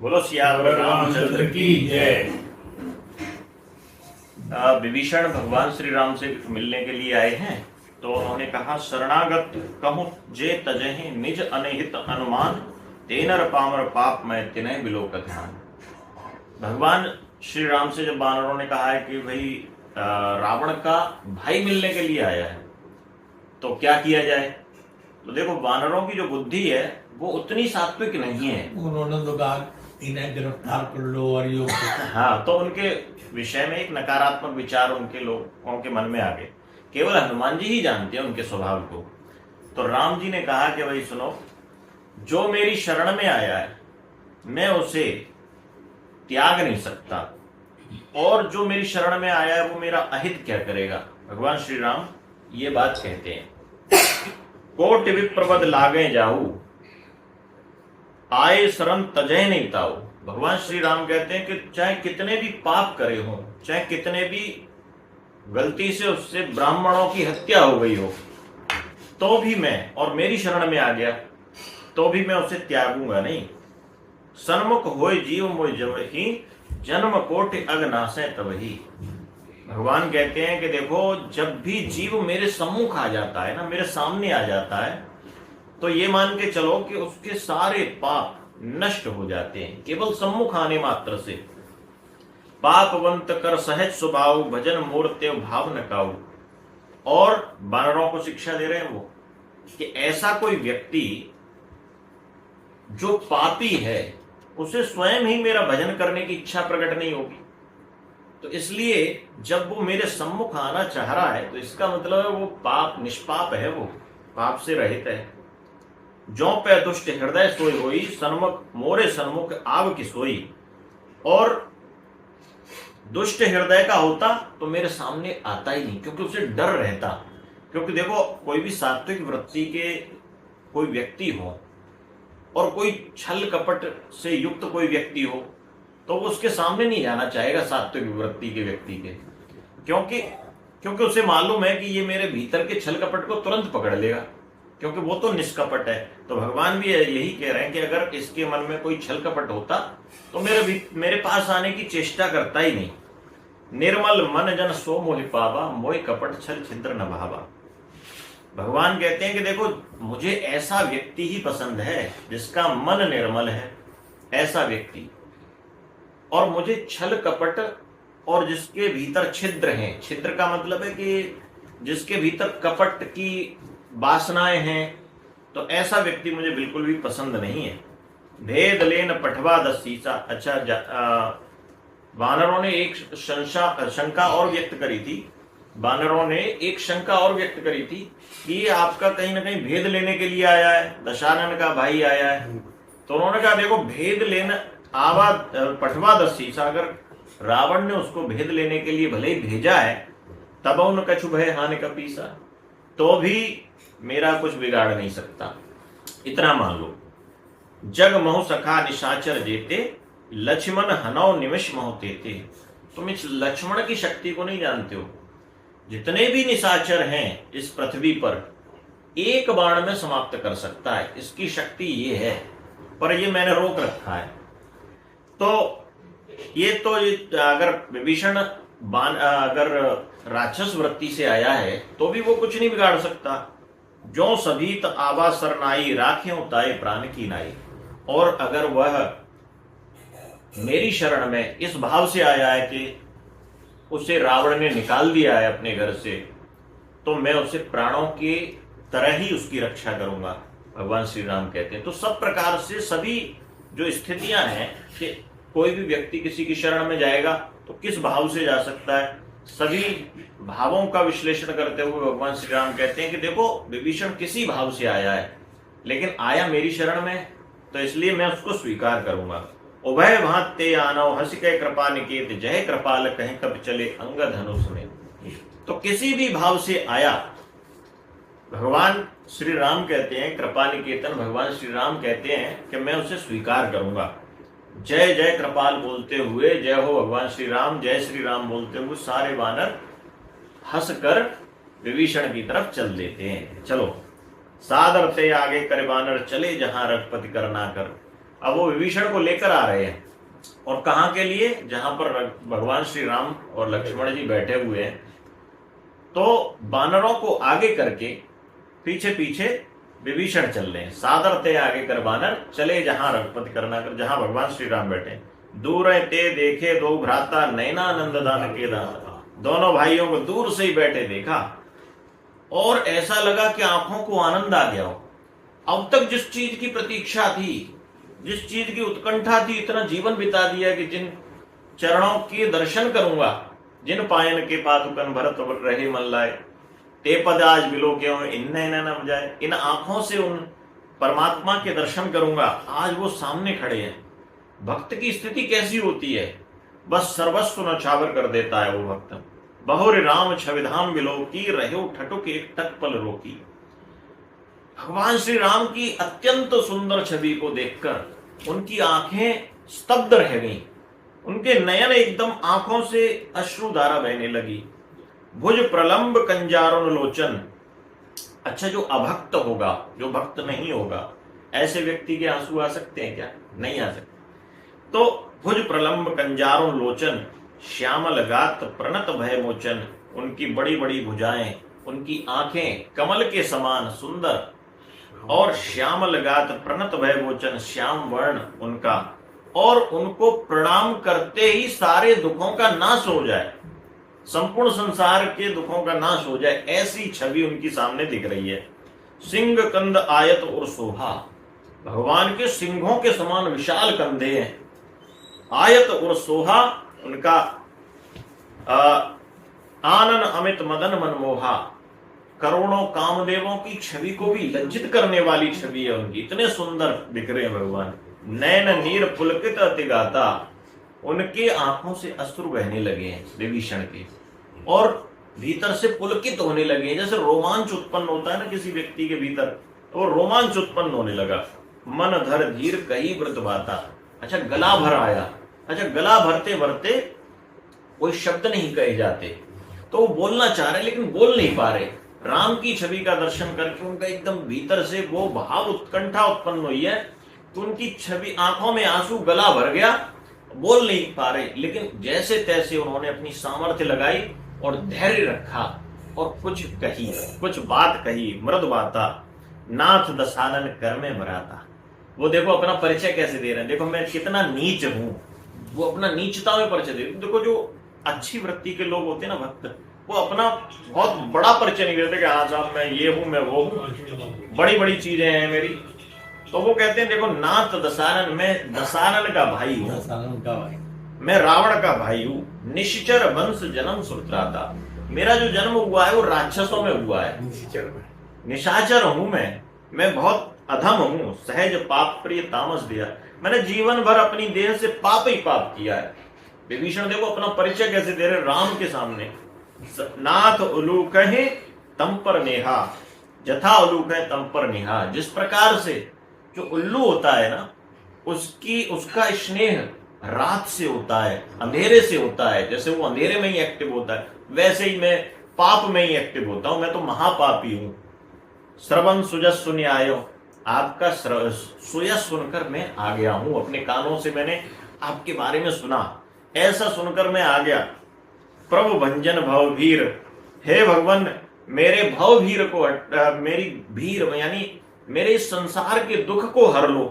बोलो सियावर रामचंद्र की जय। विभीषण भगवान श्री राम से मिलने के लिए आए हैं, तो उन्होंने कहा शरणागत कहूं जे तजहि निज अनहित अनुमान, तेनर पामर पाप मैं तिनय बिलोक ध्यान। भगवान श्री राम से जब बानरों ने कहा है कि भाई रावण का भाई मिलने के लिए आया है, तो क्या किया जाए। तो देखो, वानरों की जो बुद्धि है वो उतनी सात्विक नहीं है। उन्होंने तो कहा इन्हें गिरफ्तार कर लो और ये हाँ, तो उनके विषय में एक नकारात्मक विचार उनके लोगों के मन में आ गए। केवल हनुमान जी ही जानते हैं उनके स्वभाव को। तो राम जी ने कहा कि भाई सुनो, जो मेरी शरण में आया है मैं उसे त्याग नहीं सकता, और जो मेरी शरण में आया है वो मेरा अहित क्या करेगा। भगवान श्री राम ये बात कहते हैं। कोटि विप्रपद लागे जाऊ, आए शरण तजय नहीं ताऊ। भगवान श्री राम कहते हैं कि चाहे कितने भी पाप करे हो, चाहे कितने भी गलती से उससे ब्राह्मणों की हत्या हो गई हो, तो भी मैं, और मेरी शरण में आ गया तो भी मैं उसे त्यागूंगा नहीं। सन्मुख होय जीव मोय जबहि, जन्म कोटि अगनाशय तबहि। भगवान कहते हैं कि देखो, जब भी जीव मेरे सम्मुख आ जाता है ना, मेरे सामने आ जाता है, तो ये मान के चलो कि उसके सारे पाप नष्ट हो जाते हैं केवल सम्मुख आने मात्र से। पापवंत कर सहज स्वभाव, भजन मूर्ते भाव न काऊ। और वानरों को शिक्षा दे रहे हैं वो कि ऐसा कोई व्यक्ति जो पापी है उसे स्वयं ही मेरा भजन करने की इच्छा प्रकट नहीं होगी। तो इसलिए जब वो मेरे सम्मुख आना चाह रहा है तो इसका मतलब है वो पाप निष्पाप है, वो पाप से रहित है। जो पे दुष्ट हृदय सोई होई, सन्मुख मोरे सन्मुख आव की सोई। और दुष्ट हृदय का होता तो मेरे सामने आता ही नहीं, क्योंकि उसे डर रहता। क्योंकि देखो, कोई भी सात्विक वृत्ति के कोई व्यक्ति हो और कोई छल कपट से युक्त कोई व्यक्ति हो, तो वो उसके सामने नहीं जाना चाहेगा सात्विक वृत्ति के व्यक्ति के। क्योंकि उसे मालूम है कि ये मेरे भीतर के छल कपट को तुरंत पकड़ लेगा, क्योंकि वो तो निष्कपट है। तो भगवान भी यही कह रहे हैं कि अगर इसके मन में कोई छल कपट होता तो मेरे पास आने की चेष्टा करता ही नहीं। निर्मल मन जन सो मोहि पावा, मोहि कपट छल छिद्र न भावा। भगवान कहते हैं कि देखो, मुझे ऐसा व्यक्ति ही पसंद है जिसका मन निर्मल है, ऐसा व्यक्ति, और मुझे छल कपट और जिसके भीतर छिद्र हैं। छिद्र का मतलब है कि जिसके भीतर कपट की वासनाएं हैं, तो ऐसा व्यक्ति मुझे बिल्कुल भी पसंद नहीं है। भेद लेन पठवा दसीसा। अच्छा, वानरों ने एक शंका और व्यक्त करी थी। वानरों ने एक शंका और व्यक्त करी थी कि ये आपका कहीं ना कहीं भेद लेने के लिए आया है, दशानन का भाई आया है। तो उन्होंने कहा देखो, भेद लेना आवा पठवा दसीसा, अगर रावण ने उसको भेद लेने के लिए भले ही भेजा है, तब उन कछु भय हानि का पीसा, तो भी मेरा कुछ बिगाड़ नहीं सकता। इतना मान लो। जग महु सखा निशाचर जेते, लक्ष्मण हनौ निमिष महु तेते। तुम इस लक्ष्मण की शक्ति को नहीं जानते हो। जितने भी निशाचर हैं इस पृथ्वी पर, एक बाण में समाप्त कर सकता है, इसकी शक्ति ये है, पर ये मैंने रोक रखा है। तो अगर विभीषण अगर राक्षस वृत्ति से आया है तो भी वो कुछ नहीं बिगाड़ सकता। जो सभी आवा सरनाई, राख्यों ताए प्राण की नाई। और अगर वह मेरी शरण में इस भाव से आया है कि उसे रावण ने निकाल दिया है अपने घर से, तो मैं उसे प्राणों की तरह ही उसकी रक्षा करूंगा, भगवान श्री राम कहते हैं। तो सब प्रकार से सभी जो स्थितियां हैं कि कोई भी व्यक्ति किसी की शरण में जाएगा तो किस भाव से जा सकता है, सभी भावों का विश्लेषण करते हुए भगवान श्री राम कहते हैं कि देखो, विभीषण किसी भाव से आया है, लेकिन आया मेरी शरण में, तो इसलिए मैं उसको स्वीकार करूंगा। उभय भांते आनव हंस के कृपा निकेत, जय कृपाल कहीं कब चले अंगद धनुष में। तो किसी भी भाव से आया, भगवान श्री राम कहते हैं, कृपा निकेतन भगवान श्री राम कहते हैं कि मैं उसे स्वीकार करूंगा। जय जय कृपाल बोलते हुए, जय हो भगवान श्री राम, जय श्री राम बोलते हुए सारे वानर हंसकर विभीषण की तरफ चल देते हैं। चलो, सादर ते आगे करे वानर चले, जहां रघुपति करना कर। अब वो विभीषण को लेकर आ रहे हैं, और कहां के लिए? जहां पर भगवान श्री राम और लक्ष्मण जी बैठे हुए हैं। तो वानरों को आगे करके पीछे पीछे विभीषण चल रहे हैं। सादर ते आगे कर वानर चले जहां रघुपति करना कर, जहां भगवान श्री राम बैठे। दूर ते देखे दो भ्राता नैनानंद दान के दान। दोनों भाइयों को दूर से ही बैठे देखा और ऐसा लगा कि आंखों को आनंद आ गया हो। अब तक जिस चीज की प्रतीक्षा थी, जिस चीज की उत्कंठा थी, इतना जीवन बिता दिया कि जिन चरणों के दर्शन करूंगा, जिन पायन के पादुकन भरत रहे मन लाए, ते पद आज बिलो क्यों इन्ने न बजाए। इन आंखों से उन परमात्मा के दर्शन करूंगा, आज वो सामने खड़े हैं। भक्त की स्थिति कैसी होती है? बस सर्वस्व नछावर कर देता है वो भक्त। बहुर राम छविधाम बिलो की रहो ठटुक एक टक पल रोकी। भगवान श्री राम की अत्यंत सुंदर छवि को देखकर उनकी आंखें स्तब्ध रह गईं। उनके नयन एकदम आंखों से अश्रुधारा बहने लगी। भुज प्रलंब कंजारुण लोचन। अच्छा, जो अभक्त होगा, जो भक्त नहीं होगा, ऐसे व्यक्ति के आंसू आ सकते हैं क्या? नहीं आ सकते। तो भुज प्रलंब कंजारुण लोचन श्यामल गात प्रणत भय मोचन। उनकी बड़ी बड़ी भुजाएं, उनकी आंखें कमल के समान सुंदर, और श्यामल गात प्रणत भय मोचन, श्याम वर्ण उनका, और उनको प्रणाम करते ही सारे दुखों का नाश हो जाए, संपूर्ण संसार के दुखों का नाश हो जाए, ऐसी छवि उनकी सामने दिख रही है। सिंह कंद आयत और सोहा। भगवान के सिंहों के समान विशाल कंधे हैं। आयत और सोहा उनका आनन अमित मदन मनमोहा। करोड़ों कामदेवों की छवि को भी लज्जित करने वाली छवि है उनकी। इतने सुंदर दिख रहे हैं भगवान। नैन नीर पुलकित अतिगाता। उनके आंखों से अश्रु बहने लगे हैं विभीषण के, और भीतर से पुलकित होने लगे हैं। जैसे रोमांच उत्पन्न होता है ना किसी व्यक्ति के भीतर, तो रोमांच उत्पन्न होने लगा। मन धर धीर कही व्रत बाता। अच्छा, गला भर आया। अच्छा, गला भरते भरते कोई शब्द नहीं कहे जाते, तो वो बोलना चाह रहे लेकिन बोल नहीं पा रहे। राम की छवि का दर्शन करके उनका एकदम भीतर से वो भाव उत्कंठा उत्पन्न हुई है, तो उनकी छवि, आंखों में आंसू, गला भर गया, बोल नहीं पा रहे। लेकिन जैसे तैसे उन्होंने अपनी सामर्थ्य लगाई और धैर्य रखा और कुछ कही, कुछ बात कही। मृद बाता नाथ दसानन कर में भराता। वो देखो अपना परिचय कैसे दे रहे हैं, देखो मैं कितना नीच हूं, वो अपना नीचता में परिचय दे। देखो जो अच्छी वृत्ति के लोग होते हैं ना भक्त, वो अपना बहुत बड़ा परिचय नहीं देते कि हाँ साहब मैं ये हूं, मैं वो हूं, बड़ी बड़ी चीजें हैं मेरी। तो वो कहते हैं देखो नाथ दसानन, मैं दसानन का भाई हूं, मैं रावण का भाई हूं। निश्चर वंश जन्म सुत्राता। मेरा जो जन्म हुआ है वो राक्षसों में हुआ है। निशाचर हूं मैं बहुत अधम हूं। सहज पाप प्रिय तामस दिया। मैंने जीवन भर अपनी देह से पाप ही पाप किया है। विभीषण देखो अपना परिचय कैसे दे रहे राम के सामने। नाथ उलूक है तम पर नेहा, जथा उलूक है तम पर नेहा। जिस प्रकार से जो उल्लू होता है ना, उसका स्नेह रात से होता है, अंधेरे से होता है। जैसे वो अंधेरे में ही एक्टिव होता है, वैसे ही मैं पाप में ही एक्टिव होता हूं। मैं तो महापापी हूं। श्रवण सुजस सुन आयो। आपका सुयस सुनकर मैं आ गया हूं, अपने कानों से मैंने आपके बारे में सुना, ऐसा सुनकर मैं आ गया। प्रभु भंजन भवभीर। हे भगवान, मेरे भवभीर को, मेरी भीर यानी मेरे इस संसार के दुख को हर लो।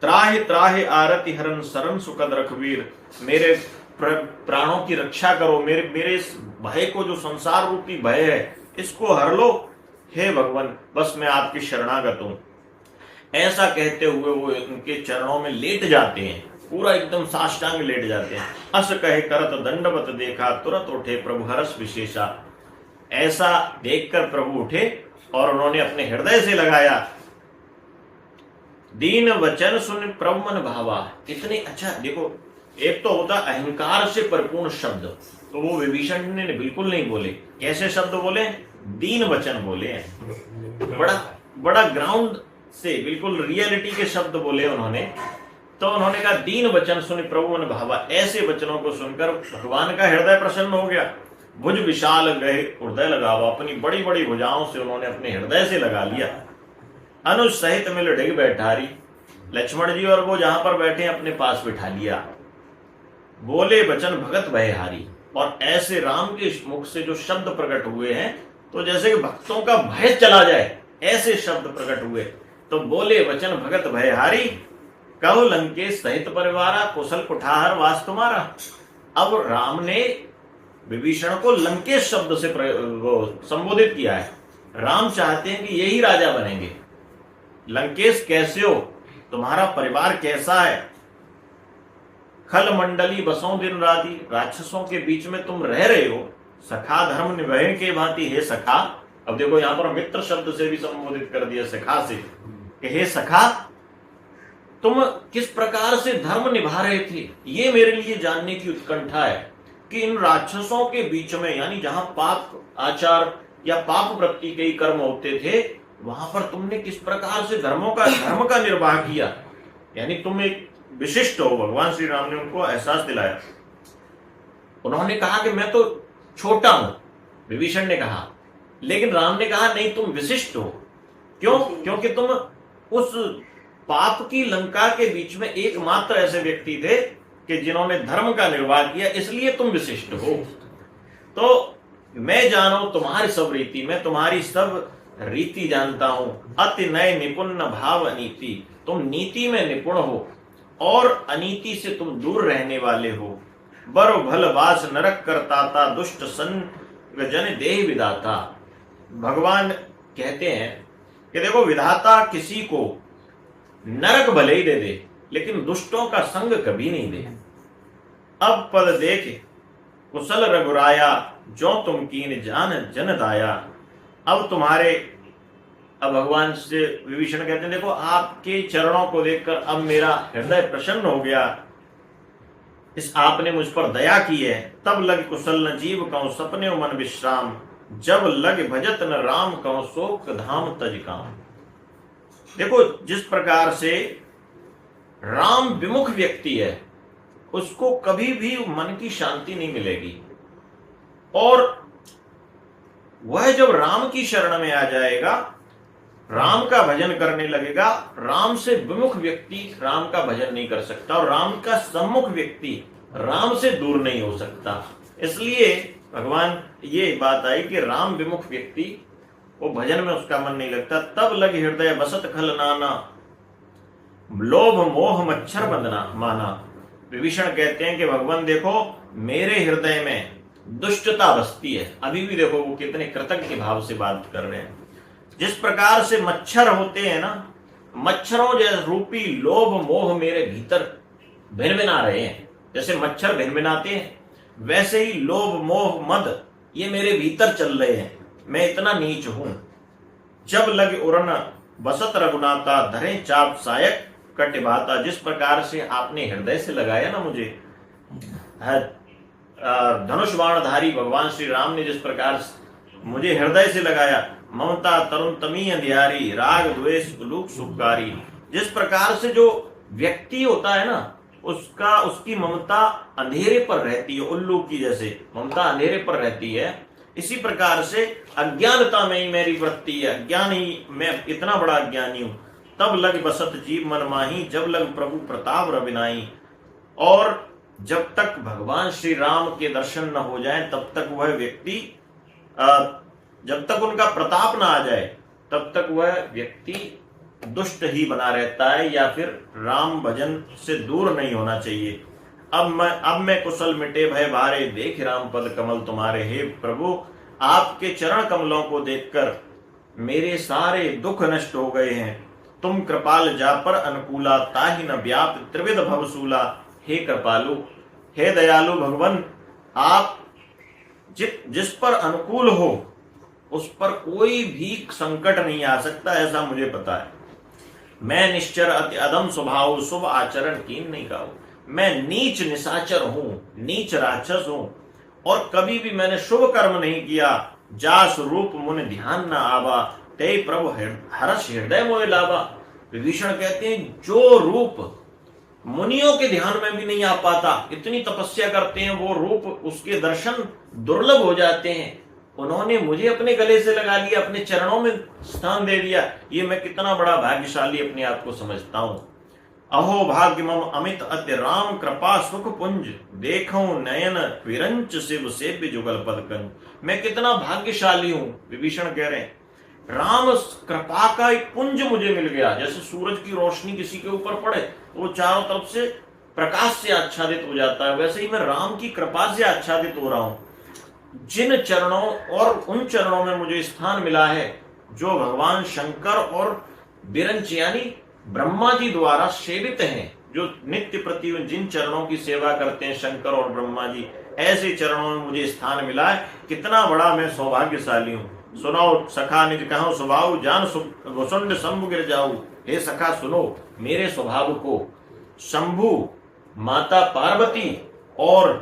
त्राहि त्राहि आरति हरन शरण सुखद रघुवीर। मेरे प्राणों की रक्षा करो, मेरे इस भय को, जो संसार रूपी भय है, इसको हर लो। हे भगवान, बस मैं आपकी शरणागत हूं। ऐसा कहते हुए वो उनके चरणों में लेट जाते हैं, पूरा एकदम साष्टांग लेट जाते हैं। अस कहे करत दंडवत देखा, तुरंत उठे प्रभु हर्ष विशेषा। ऐसा देखकर प्रभु उठे और उन्होंने अपने हृदय से लगाया। दीन वचन सुन प्रभु मन भावा। इतने अच्छा देखो, एक तो होता अहंकार से परिपूर्ण शब्द, तो वो विभीषण ने बिल्कुल नहीं बोले। कैसे शब्द बोले? दीन वचन बोले। बड़ा ग्राउंड से, बिल्कुल रियलिटी के शब्द बोले उन्होंने। तो उन्होंने कहा दीन वचन सुन प्रभु मन भावा। ऐसे वचनों को सुनकर भगवान का हृदय प्रसन्न हो गया। भुज विशाल गए हृदय लगावा। अपनी बड़ी बड़ी भुजाओं से उन्होंने अपने हृदय से लगा लिया। अनुज सहित मिल डिग बैठारी। लक्ष्मण जी और वो जहां पर बैठे अपने पास बिठा लिया। बोले वचन भगत भयहारी, और ऐसे राम के मुख से जो शब्द प्रकट हुए हैं तो जैसे कि भक्तों का भय चला जाए ऐसे शब्द प्रकट हुए। तो बोले वचन भगत भयहारी, कहो लंकेश सहित परिवारा, कुशल कुठार वास तुम्हारा। अब राम ने विभीषण को लंकेश शब्द से वो संबोधित किया है। राम चाहते हैं कि यही राजा बनेंगे। लंकेश कैसे हो, तुम्हारा परिवार कैसा है, खल मंडली बसों दिन राती, राक्षसों के बीच में तुम रह रहे हो, सखा धर्म निभय के भांति, हे सखा। अब देखो यहां पर मित्र शब्द से भी संबोधित कर दिया सखा से, कि हे सखा तुम किस प्रकार से धर्म निभा रहे थे, ये मेरे लिए जानने की उत्कंठा है कि इन राक्षसों के बीच में, यानी जहां पाप आचार या पाप वृत्ति के कर्म होते थे, वहां पर तुमने किस प्रकार से धर्म का निर्वाह किया, यानी तुम एक विशिष्ट हो। भगवान श्री राम ने उनको एहसास दिलाया। उन्होंने कहा कि मैं तो छोटा हूं, विभीषण ने कहा, लेकिन राम ने कहा नहीं तुम विशिष्ट हो। क्यों? क्योंकि तुम उस पाप की लंका के बीच में एकमात्र ऐसे व्यक्ति थे कि जिन्होंने धर्म का निर्वाह किया, इसलिए तुम विशिष्ट हो। तो मैं जानो तुम्हारी सब रीति, मैं तुम्हारी सब रीति जानता हूं। अति नय निपुण भाव अनीति, तुम नीति में निपुण हो और अनीति से तुम दूर रहने वाले हो। बरो भल वास नरक करताता, दुष्ट संग जन देह विदाता। भगवान कहते हैं कि देखो विधाता किसी को नरक भले ही दे दे, लेकिन दुष्टों का संग कभी नहीं दे। अब पद देख कुशल रघुराया, जो तुम कीन जान जन दाया। अब भगवान से विभीषण कहते हैं देखो आपके चरणों को देखकर अब मेरा हृदय प्रसन्न हो गया, इस आपने मुझ पर दया की है। तब लग कुशल न जीव कहूं सपने मन विश्राम, जब लग भजत न राम कहूं शोक धाम तज काम। देखो जिस प्रकार से राम विमुख व्यक्ति है उसको कभी भी मन की शांति नहीं मिलेगी, और वह जब राम की शरण में आ जाएगा, राम का भजन करने लगेगा, राम से विमुख व्यक्ति राम का भजन नहीं कर सकता, और राम का सम्मुख व्यक्ति राम से दूर नहीं हो सकता। इसलिए भगवान ये बात आई कि राम विमुख व्यक्ति वो भजन में उसका मन नहीं लगता। तब लग हृदय बसत खल नाना, लोभ मोह मच्छर बंधना माना। विभीषण कहते हैं कि भगवान देखो मेरे हृदय में दुष्टता बसती है। अभी भी देखो वो कितने कृतज्ञ भाव से बात कर रहे हैं। जिस प्रकार से मच्छर होते हैं ना, मच्छरों जैसे रूपी लोभ मोह मेरे भीतर भिनभिना रहे हैं। जैसे मच्छर भिनभिनाते हैं वैसे ही लोभ मोह मद ये मेरे भीतर चल रहे हैं। मैं इतना नीच हूं। जब लग उड़न बसत रघुनाथा, धरे चाप सायक कटिबाता। जिस प्रकार से आपने हृदय से लगाया ना मुझे, धनुष बाणधारी भगवान श्री राम ने जिस प्रकार मुझे हृदय से लगाया, ममता तरुण तमी अंधियारी, राग द्वेष उलूक सुखकारी। जिस प्रकार से जो व्यक्ति होता है ना उसकी ममता अंधेरे पर रहती है, उल्लू की जैसे ममता अंधेरे पर रहती है, इसी प्रकार से अज्ञानता में ही मेरी वृत्ति है, अज्ञान ही मैं इतना बड़ा अज्ञानी हूं। तब लग बसत जीव मन माही, जब लग प्रभु प्रताप रविनाई। और जब तक भगवान श्री राम के दर्शन न हो जाएं तब तक वह व्यक्ति, जब तक उनका प्रताप ना आ जाए तब तक वह व्यक्ति दुष्ट ही बना रहता है, या फिर राम भजन से दूर नहीं होना चाहिए। अब मैं कुशल मिटे भय भारे, देख राम पद कमल तुम्हारे। हे प्रभु आपके चरण कमलों को देखकर मेरे सारे दुख नष्ट हो गए हैं। तुम कृपाल जा पर अनुकूला, ताहि न व्याप त्रिविध भवसूला। हे कृपालु, हे दयालु भगवान, आप जिस पर अनुकूल हो उस पर कोई भी संकट नहीं आ सकता, ऐसा मुझे पता है। मैं निश्चर अति अदम स्वभाव, शुभ आचरण कीन नहीं गाऊं। मैं नीच निशाचर हूं, नीच राक्षस हूं, और कभी भी मैंने शुभ कर्म नहीं किया। जास रूप मुन ध्यान न आवा, ते प्रभु हर्ष हृदय मोह लावा। विभीषण कहते हैं जो रूप मुनियों के ध्यान में भी नहीं आ पाता, इतनी तपस्या करते हैं, वो रूप उसके दर्शन दुर्लभ हो जाते हैं, उन्होंने मुझे अपने गले से लगा लिया, अपने चरणों में स्थान दे दिया। ये मैं कितना बड़ा भाग्यशाली अपने आप को समझता हूं। अहो भाग्य मम अमित अति राम कृपा सुख पुंज, देखो नयन विरंच शिव सेव्य जुगल पद कंज। मैं कितना भाग्यशाली हूं, विभीषण कह रहे हैं। राम कृपा का एक पुंज मुझे मिल गया। जैसे सूरज की रोशनी किसी के ऊपर पड़े तो वो चारों तरफ से प्रकाश से आच्छादित हो जाता है, वैसे ही मैं राम की कृपा से आच्छादित हो रहा हूं। जिन चरणों और उन चरणों में मुझे स्थान मिला है जो भगवान शंकर और बिरंच यानी ब्रह्मा जी द्वारा सेवित हैं, जो नित्य प्रति जिन चरणों की सेवा करते हैं शंकर और ब्रह्मा जी, ऐसे चरणों में मुझे स्थान मिला है। कितना बड़ा मैं सौभाग्यशाली हूं। सुनाओ सखा निज कहो स्वभाव, जान भुसुंड शंभु गिर जाऊ। हे सखा सुनो मेरे स्वभाव को। शंभु, माता पार्वती और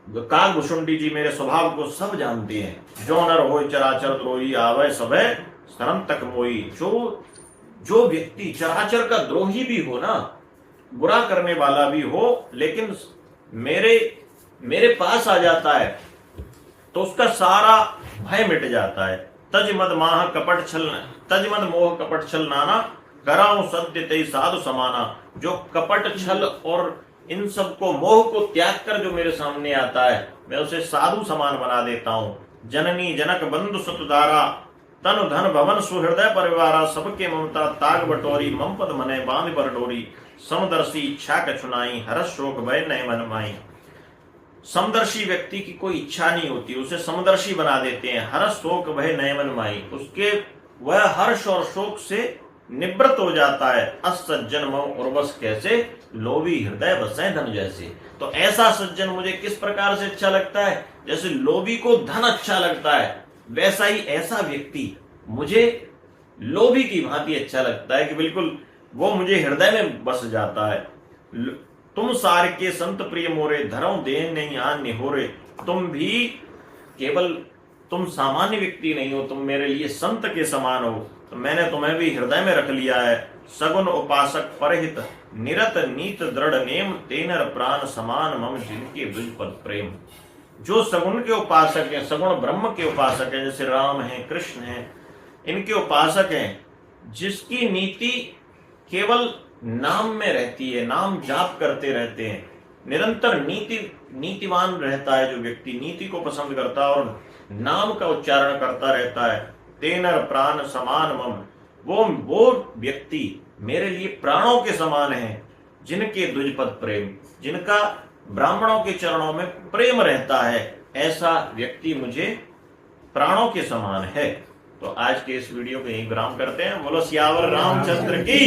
कालभुषुंडी जी मेरे स्वभाव को सब जानते हैं। जो नर होय चराचर द्रोही, आवे सबे शरण तक मोई। जो व्यक्ति चराचर का द्रोही भी हो ना, बुरा करने वाला भी हो, लेकिन मेरे पास आ जाता है तो उसका सारा भय मिट जाता है। तज मद माह कपट छल, तज मद मोह कपट छल नाना, कराऊं सत्य तई साधु समाना। जो कपट छल और इन सब को, मोह को त्याग कर जो मेरे सामने आता है, मैं उसे साधु समान बना देता हूं। जननी जनक बंधु सुतधारा, तन धन भवन सुहृदय परिवारा। सबके ममता ताग बटोरी, मम पद मने बांध पर डोरी। समदर्शी इच्छा कछुनाई, हर्ष शोक भय नय मन माई। समदर्शी व्यक्ति की कोई इच्छा नहीं होती, उसे समदर्शी बना देते हैं। हर्ष शोक भय नय मन माई, उसके वह हर्ष और शोक से निवृत्त हो जाता है। अस सज्जन मम उर्वस कैसे, लोभी हृदय बसै धन जैसे। तो ऐसा सज्जन मुझे किस प्रकार से अच्छा लगता है, जैसे लोभी को धन अच्छा लगता है, वैसा ही ऐसा व्यक्ति मुझे लोभी की भांति अच्छा लगता है कि बिल्कुल वो मुझे हृदय में बस जाता है। तुम सार के संत प्रिय मोरे, धरो देन नहीं आन निहोरे। तुम भी केवल, तुम सामान्य व्यक्ति नहीं हो, तुम मेरे लिए संत के समान हो, तो मैंने तुम्हें भी हृदय में रख लिया है। सगुन उपासक परहित, निरत नीत दृढ़ नेम, तेनर प्राण समान मम जिनके दुजपद प्रेम। जो सगुण के उपासक हैं, सगुण ब्रह्म के उपासक हैं, जैसे राम हैं, कृष्ण हैं, इनके उपासक हैं, जिसकी नीति केवल नाम में रहती है, नाम जाप करते रहते हैं, निरंतर नीतिवान रहता है। जो व्यक्ति नीति को पसंद करता है और नाम का उच्चारण करता रहता है, तेनर प्राण समान मम, वो व्यक्ति मेरे लिए प्राणों के समान है। जिनके द्विजपद प्रेम, जिनका ब्राह्मणों के चरणों में प्रेम रहता है, ऐसा व्यक्ति मुझे प्राणों के समान है। तो आज के इस वीडियो को यहीं विराम करते हैं। बोलो सियावर रामचंद्र की।